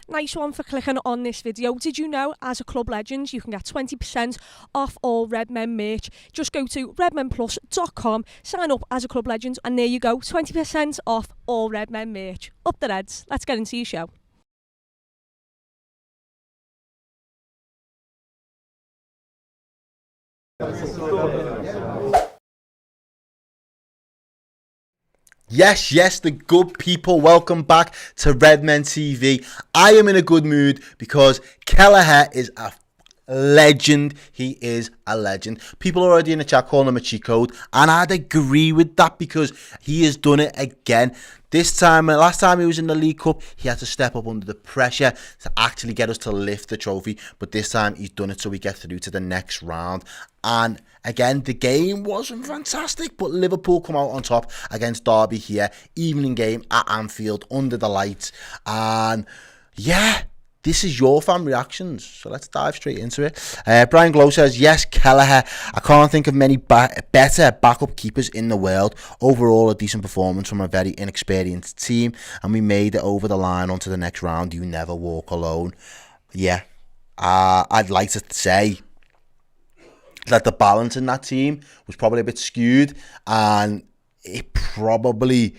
Nice one for clicking on this video. Did you know, as a club legend, you can get 20% off all Redmen merch? Just go to redmenplus.com, sign up as a club legend, and there you go, 20% off all Redmen merch. Up the Reds. Let's get into your show. Yes, the good people, welcome back to Redmen TV. I am in a good mood because Kelleher is a legend. He is a legend. People are already in the chat calling him a cheat code, and I'd agree with that because he has done it again. This time, last time he was in the League Cup, he had to step up under the pressure to actually get us to lift the trophy. But this time, he's done it so we get through to the next round. And again, the game wasn't fantastic, but Liverpool come out on top against Derby here. Evening game at Anfield, under the lights. And yeah, this is your fan reactions, so let's dive straight into it. Brian Glow says, yes, Kelleher. I can't think of many better backup keepers in the world. Overall, a decent performance from a very inexperienced team, and we made it over the line onto the next round. You never walk alone. Yeah, I'd like to say that the balance in that team was probably a bit skewed, and it probably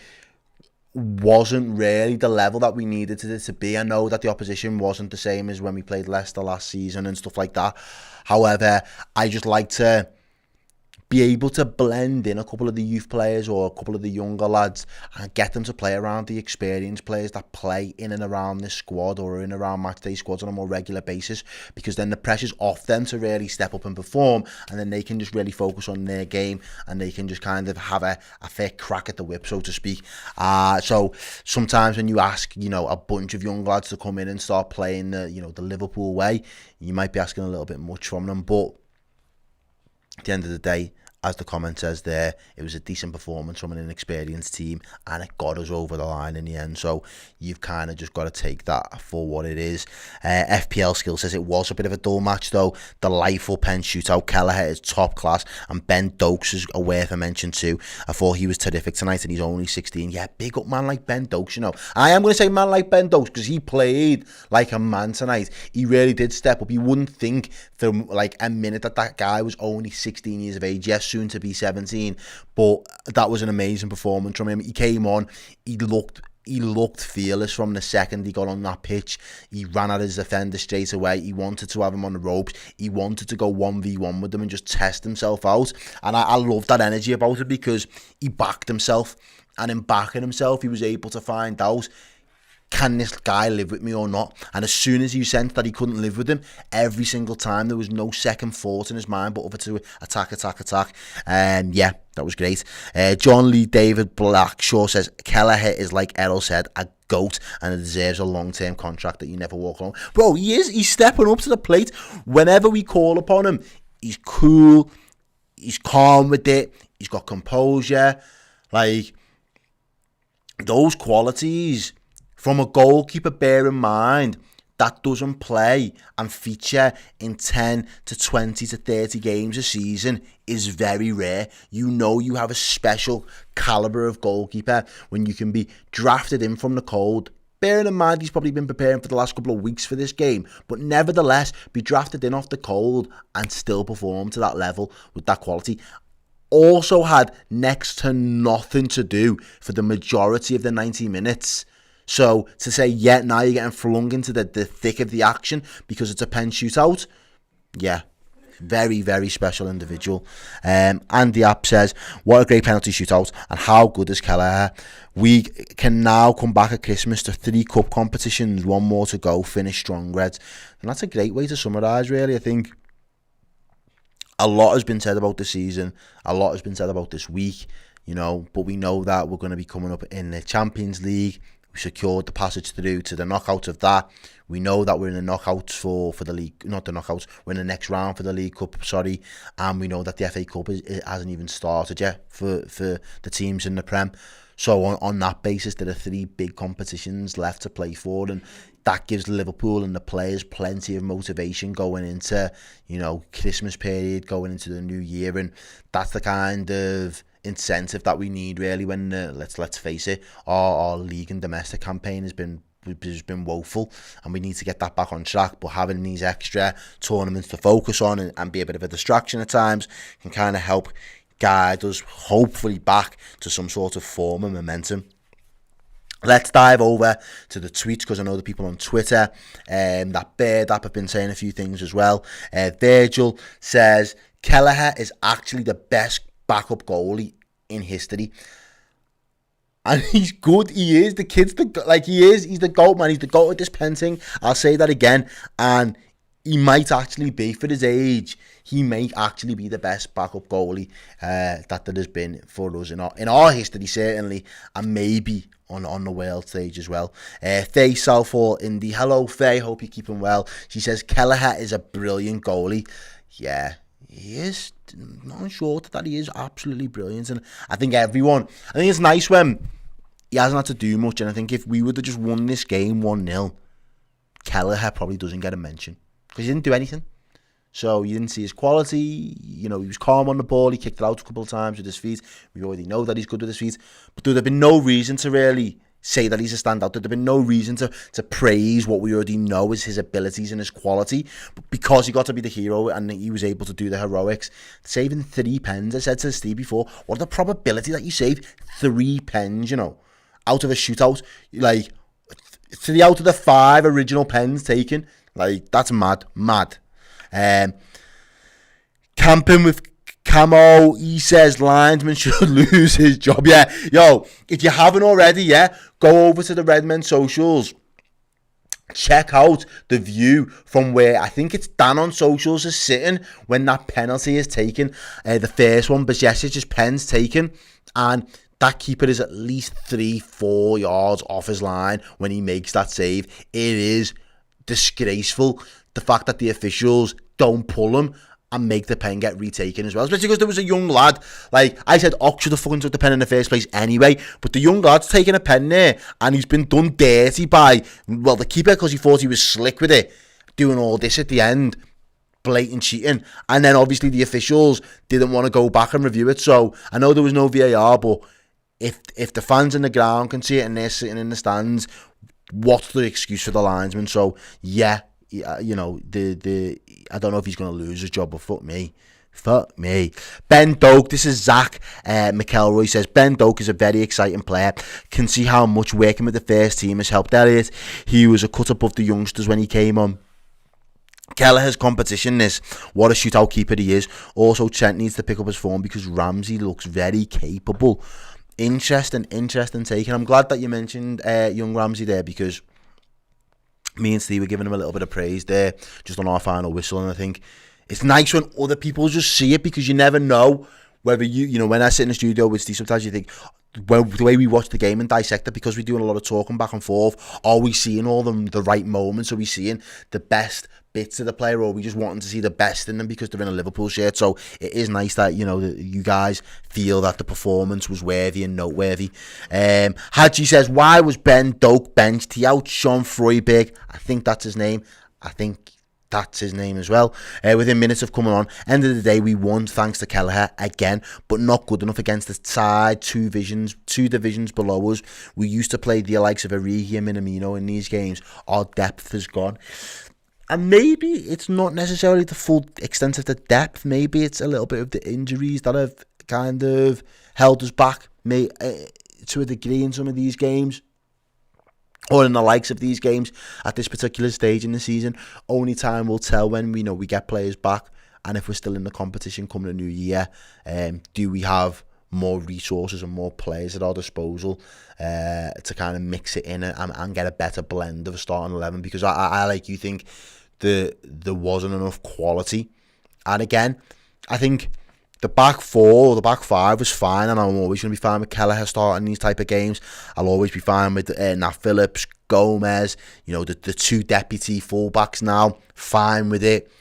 wasn't really the level that we needed it to be. I know that the opposition wasn't the same as when we played Leicester last season and stuff like that. However, I just like to be able to blend in a couple of the youth players or a couple of the younger lads and get them to play around the experienced players that play in and around this squad or in and around matchday squads on a more regular basis, because then the pressure's off them to really step up and perform, and then they can just really focus on their game and they can just kind of have a fair crack at the whip, so to speak. So sometimes when you ask, a bunch of young lads to come in and start playing the Liverpool way, you might be asking a little bit much from them, but at the end of the day, as the comment says there, it was a decent performance from an inexperienced team, and it got us over the line in the end. So you've kind of just got to take that for what it is. FPL Skill says it was a bit of a dull match though. Delightful pen shootout. Kelleher is top class, and Ben Dokes is worth a mention too. I thought he was terrific tonight, and he's only 16. Yeah, big up man like Ben Dokes. I am going to say man like Ben Dokes because he played like a man tonight. He really did step up. You wouldn't think for like a minute that guy was only 16 years of age. Yes, soon to be 17, but that was an amazing performance from him. He came on, he looked fearless from the second he got on that pitch. He ran at his defender straight away. He wanted to have him on the ropes. He wanted to go 1v1 with them and just test himself out, and I love that energy about it because he backed himself, and in backing himself he was able to find out, can this guy live with me or not? And as soon as you sensed that he couldn't live with him, every single time there was no second thought in his mind but over to attack. And yeah, that was great. John Lee David Blackshaw says Kelleher is, like Errol said, a goat, and it deserves a long-term contract that you never walk alone. Bro, he is. He's stepping up to the plate. Whenever we call upon him, he's cool, he's calm with it, he's got composure. Like, those qualities from a goalkeeper, bear in mind, that doesn't play and feature in 10 to 20 to 30 games a season is very rare. You have a special calibre of goalkeeper when you can be drafted in from the cold. Bearing in mind he's probably been preparing for the last couple of weeks for this game, but nevertheless be drafted in off the cold and still perform to that level with that quality. Also had next to nothing to do for the majority of the 90 minutes. So to say, yeah, now you're getting flung into the thick of the action because it's a pen shootout, yeah, very, very special individual. Andy App says, what a great penalty shootout, and how good is Kelleher? We can now come back at Christmas to 3 cup competitions, 1 more to go, finish strong, Reds. And that's a great way to summarise, really. I think a lot has been said about the season, a lot has been said about this week, but we know that we're going to be coming up in the Champions League. Secured the passage through to the knockouts of that. We know that we're in the knockouts for the league, not the knockouts, we're in the next round for the League Cup, and we know that the FA Cup hasn't even started yet for the teams in the Prem. So on that basis, there are 3 big competitions left to play for, and that gives Liverpool and the players plenty of motivation going into, Christmas period, going into the new year, and that's the kind of incentive that we need really when let's face it, our league and domestic campaign has been has been woeful, and we need to get that back on track. But having these extra tournaments to focus on and be a bit of a distraction at times can kind of help guide us hopefully back to some sort of form and momentum. Let's dive over to the tweets, because I know the people on Twitter, that Bird app, have been saying a few things as well. Virgil says, Kelleher is actually the best backup goalie in history. And he's good. He is. The kid's he's the GOAT, man. He's the GOAT at this pen thing. I'll say that again. And he might actually be, for his age, he may actually be the best backup goalie that there has been for us in our history, certainly, and maybe on the world stage as well. Faye Southall Indy. Hello, Faye. Hope you're keeping well. She says, Kelleher is a brilliant goalie. Yeah, he is. Not short that he is absolutely brilliant. And I think it's nice when he hasn't had to do much. And I think if we would have just won this game 1-0, Kelleher probably doesn't get a mention, because he didn't do anything. So you didn't see his quality. He was calm on the ball. He kicked it out a couple of times with his feet. We already know that he's good with his feet. But there'd have been no reason to really say that he's a standout. There'd have been no reason to praise what we already know is his abilities and his quality. But because he got to be the hero and he was able to do the heroics, saving 3 pens, I said to Steve before, what are the probability that you save 3 pens, out of a shootout? 3 out of the 5 original pens taken. That's mad. Camping with Camo, he says linesman should lose his job. Yeah, if you haven't already, go over to the Redmen socials. Check out the view from where I think it's Dan on socials is sitting when that penalty is taken. The first one, Bajecic's pen's taken, and that keeper is at least 3-4 yards off his line when he makes that save. It is disgraceful, the fact that the officials don't pull him and make the pen get retaken as well, especially because there was a young lad. I said Ox should have fucking took the pen in the first place anyway, but the young lad's taking a pen there and he's been done dirty by the keeper, because he thought he was slick with it, doing all this at the end, blatant cheating. And then obviously the officials didn't want to go back and review it. So I know there was no VAR, but if the fans in the ground can see it and they're sitting in the stands, what's the excuse for the linesman? So yeah, I don't know if he's going to lose his job, but fuck me. Ben Doak, this is Zach McElroy, says Ben Doak is a very exciting player. Can see how much working with the first team has helped Elliot. He was a cut above the youngsters when he came on. Kelleher's competition-ness, what a shootout keeper he is. Also, Trent needs to pick up his form because Ramsey looks very capable. Interesting take. And I'm glad that you mentioned young Ramsey there, because me and Steve were giving him a little bit of praise there just on our final whistle. And I think it's nice when other people just see it, because you never know whether when I sit in the studio with Steve, sometimes you think, well, the way we watch the game and dissect it, because we're doing a lot of talking back and forth, are we seeing all the right moments? Are we seeing the best bits of the player, or are we just wanting to see the best in them because they're in a Liverpool shirt? So it is nice that that you guys feel that the performance was worthy and noteworthy. Hadji says, why was Ben Doak benched? He outshone Freuberg. I think that's his name. As well. Within minutes of coming on. End of the day, we won thanks to Kelleher again, but not good enough against the side two divisions below us. We used to play the likes of Origi and Minamino in these games. Our depth has gone. And maybe it's not necessarily the full extent of the depth. Maybe it's a little bit of the injuries that have kind of held us back to a degree in some of these games, or in the likes of these games at this particular stage in the season. Only time will tell when we get players back, and if we're still in the competition coming a new year, do we have more resources and more players at our disposal to kind of mix it in and get a better blend of a starting 11? Because I like you think there wasn't enough quality. And again, I think the back four or the back five was fine, and I'm always going to be fine with Kelleher starting these type of games. I'll always be fine with Nat Phillips, Gomez, the 2 deputy fullbacks now, fine with it.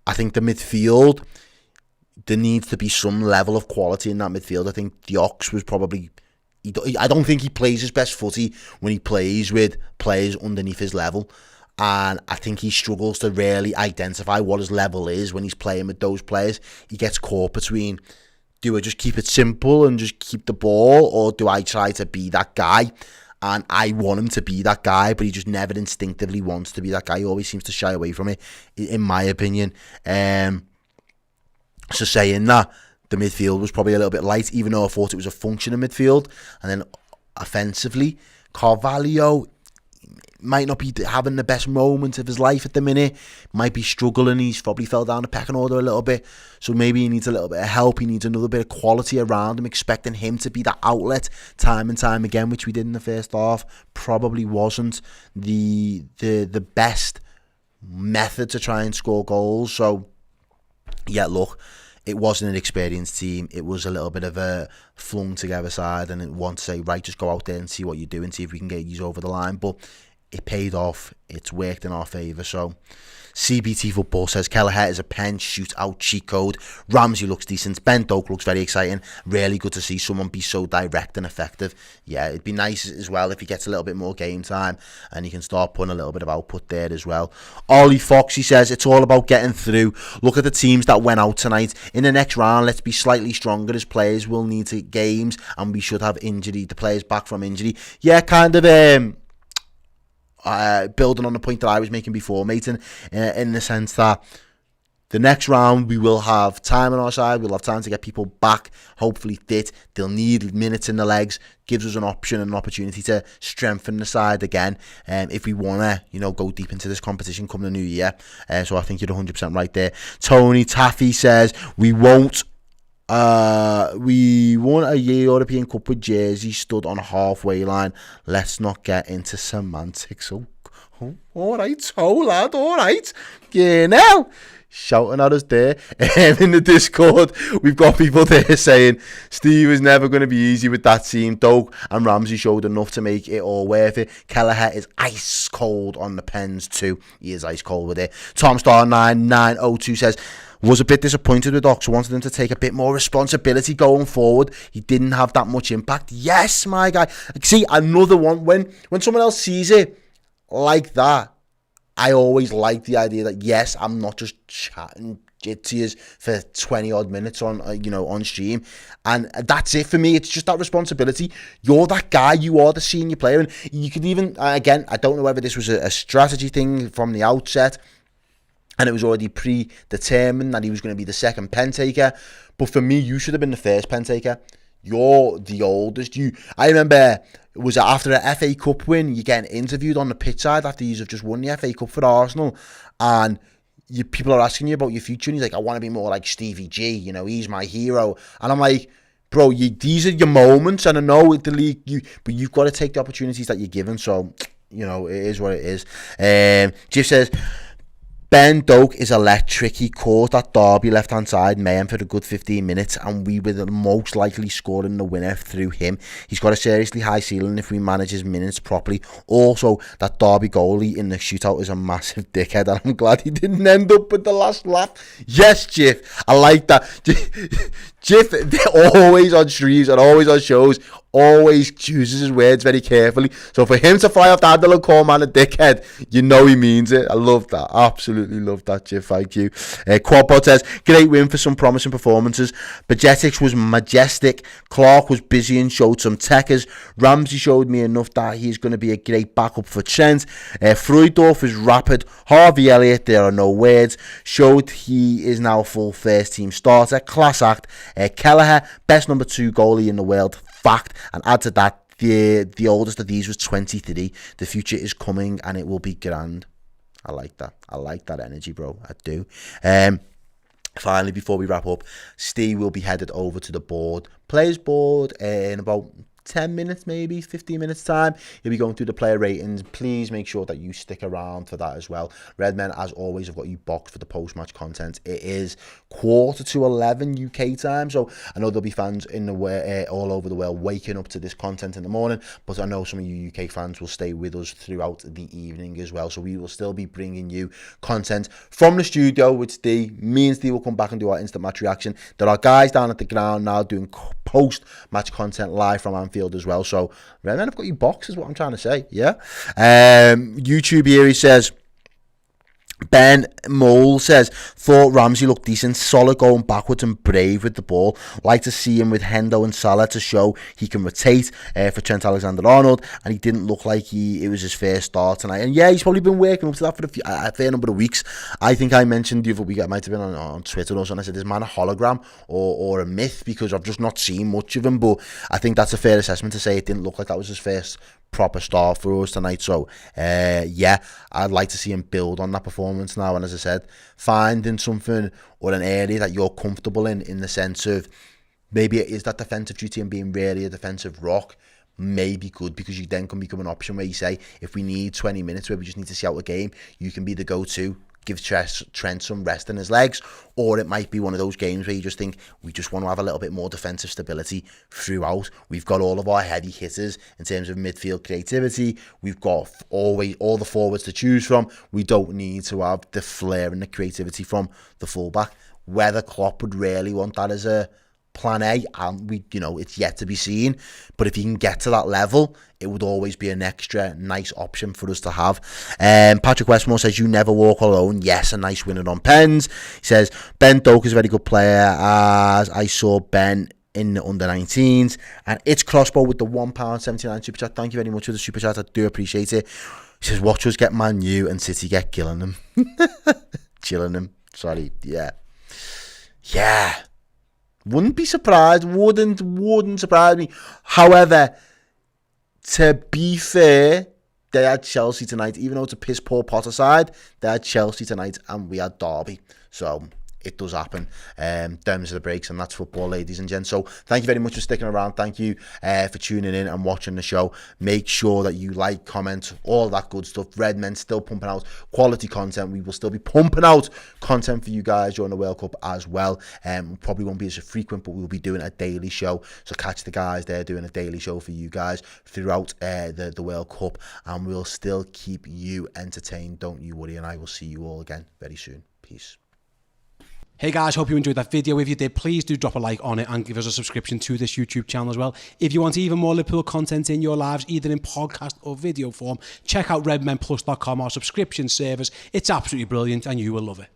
I think the midfield, there needs to be some level of quality in that midfield. I think the Ox was probably, I don't think he plays his best footy when he plays with players underneath his level. And I think he struggles to really identify what his level is when he's playing with those players. He gets caught between, do I just keep it simple and just keep the ball, or do I try to be that guy? and I want him to be that guy, but he just never instinctively wants to be that guy. He always seems to shy away from it, in my opinion. So saying that, the midfield was probably a little bit light, even though I thought it was a functioning midfield. And then offensively, Carvalho might not be having the best moment of his life at the minute, might be struggling. He's probably fell down the pecking order a little bit, so maybe he needs a little bit of help. He needs another bit of quality around him, expecting him to be that outlet time and time again, which we did in the first half. Probably wasn't the best method to try and score goals. So yeah, look, it wasn't an experienced team. It was a little bit of a flung together side, and it want to say, right, just go out there and see what you do and see if we can get you over the line. But it paid off. It's worked in our favour. So CBT Football says Kelleher is a pen shootout cheat code. Ramsey looks decent. Ben Doak looks very exciting. Really good to see someone be so direct and effective. Yeah, it'd be nice as well if he gets a little bit more game time and he can start putting a little bit of output there as well. Ollie Foxy says it's all about getting through. Look at the teams that went out tonight. In the next round, let's be slightly stronger as players. We'll need to games and we should have the players back from injury. Yeah, kind of building on the point that I was making before, mate, in the sense that the next round we will have time on our side. We'll have time to get people back, hopefully fit. They'll need minutes in the legs. Gives us an option and an opportunity to strengthen the side again, if we want to, go deep into this competition come the new year. So I think you're 100% right there. Tony Taffy says we won a European Cup with Jersey stood on a halfway line. Let's not get into semantics. Oh, all right, lad, all right. Yeah, now shouting at us there. In the Discord, we've got people there saying Steve is never going to be easy with that team. Doak and Ramsey showed enough to make it all worth it. Kelleher is ice cold on the pens too. He is ice cold with it. Tom Star 9902 says, was a bit disappointed with Ox. Wanted him to take a bit more responsibility going forward. He didn't have that much impact. Yes, my guy. See, another one. When someone else sees it like that, I always like the idea that, yes, I'm not just chatting shit to you for 20 odd minutes on stream, and that's it for me. It's just that responsibility. You're that guy. You are the senior player, and you could even, again, I don't know whether this was a strategy thing from the outset, and it was already predetermined that he was going to be the second pen taker. But for me, you should have been the first pen taker. You're the oldest. I remember, was it after a FA Cup win, you're getting interviewed on the pitch side after you've just won the FA Cup for Arsenal, and people are asking you about your future, and he's like, I want to be more like Stevie G, he's my hero. And I'm like, bro, these are your moments, and I know the league, but you've got to take the opportunities that you're given. So, it is what it is. Jeff says, Ben Doak is electric. He caused that Derby left-hand side mayhem for a good 15 minutes, and we were the most likely scoring the winner through him. He's got a seriously high ceiling if we manage his minutes properly. Also, that Derby goalie in the shootout is a massive dickhead, and I'm glad he didn't end up with the last laugh. Yes, Jiff, I like that. Jiff, they're always on streams and always on shows, always chooses his words very carefully. So for him to fly off the handle and call man a dickhead, he means it. I love that. Absolutely love that, Jiff. Thank you. Quadbot says, great win for some promising performances. Bajetics was majestic. Clark was busy and showed some techers. Ramsey showed me enough that he's going to be a great backup for Trent. Freudorf is rapid. Harvey Elliott, there are no words, showed he is now a full first team starter. Class act. Kelleher, best number 2 goalie in the world. Fact. And add to that, the oldest of these was 23. The future is coming and it will be grand. I like that. I like that energy, bro. I do. Finally, before we wrap up, Steve will be headed over to the players board in about 10 minutes, maybe 15 minutes time. He'll be going through the player ratings. Please make sure that you stick around for that as well. Redmen, as always, have got you boxed for the post-match content. It is 11:15 UK time, so I know there'll be fans all over the world waking up to this content in the morning, but I know some of you UK fans will stay with us throughout the evening as well, so we will still be bringing you content from the studio with Steve. Me and Steve will come back and do our instant match reaction. There are guys down at the ground now doing post-match content live from Anfield as well. So, Redman, I've got you boxed, is what I'm trying to say. Yeah. YouTube here, he says, Ben Mole says, thought Ramsey looked decent, solid going backwards and brave with the ball. Like to see him with Hendo and Salah to show he can rotate for Trent Alexander-Arnold, and he didn't look like it was his first start tonight. And yeah, he's probably been working up to that for a fair number of weeks. I think I mentioned the other week, it might have been on Twitter or something, I said, is man a hologram or a myth? Because I've just not seen much of him, but I think that's a fair assessment to say it didn't look like that was his first proper start for us tonight. So yeah, I'd like to see him build on that performance now, and as I said, finding something or an area that you're comfortable in the sense of maybe it is that defensive duty and being really a defensive rock may be good, because you then can become an option where you say, if we need 20 minutes where we just need to see out the game, you can be the go-to, give Trent some rest in his legs. Or it might be one of those games where you just think, we just want to have a little bit more defensive stability throughout. We've got all of our heavy hitters in terms of midfield creativity. We've got always all the forwards to choose from. We don't need to have the flair and the creativity from the fullback. Whether Klopp would really want that as a plan A, and it's yet to be seen. But if you can get to that level, it would always be an extra nice option for us to have. Patrick Westmore says, you never walk alone. Yes, a nice winner on pens. He says, Ben Doak is a very good player, as I saw Ben in the under-19s. And it's Crossbow with the £1.79 super chat. Thank you very much for the super chat. I do appreciate it. He says, watch us get Man U and City get killing them. Chilling them. Sorry. Yeah. Wouldn't be surprised. Wouldn't surprise me. However, to be fair, they had Chelsea tonight. Even though it's a piss poor Potter side, they had Chelsea tonight and we had Derby. So it does happen. Them's the breaks, and that's football, ladies and gents. So thank you very much for sticking around. Thank you for tuning in and watching the show. Make sure that you like, comment, all that good stuff. Redmen still pumping out quality content. We will still be pumping out content for you guys during the World Cup as well. Probably won't be as frequent, but we'll be doing a daily show. So catch the guys there doing a daily show for you guys throughout the World Cup, and we'll still keep you entertained. Don't you worry, and I will see you all again very soon. Peace. Hey guys, hope you enjoyed that video. If you did, please do drop a like on it and give us a subscription to this YouTube channel as well. If you want even more Liverpool content in your lives, either in podcast or video form, check out redmenplus.com, our subscription service. It's absolutely brilliant and you will love it.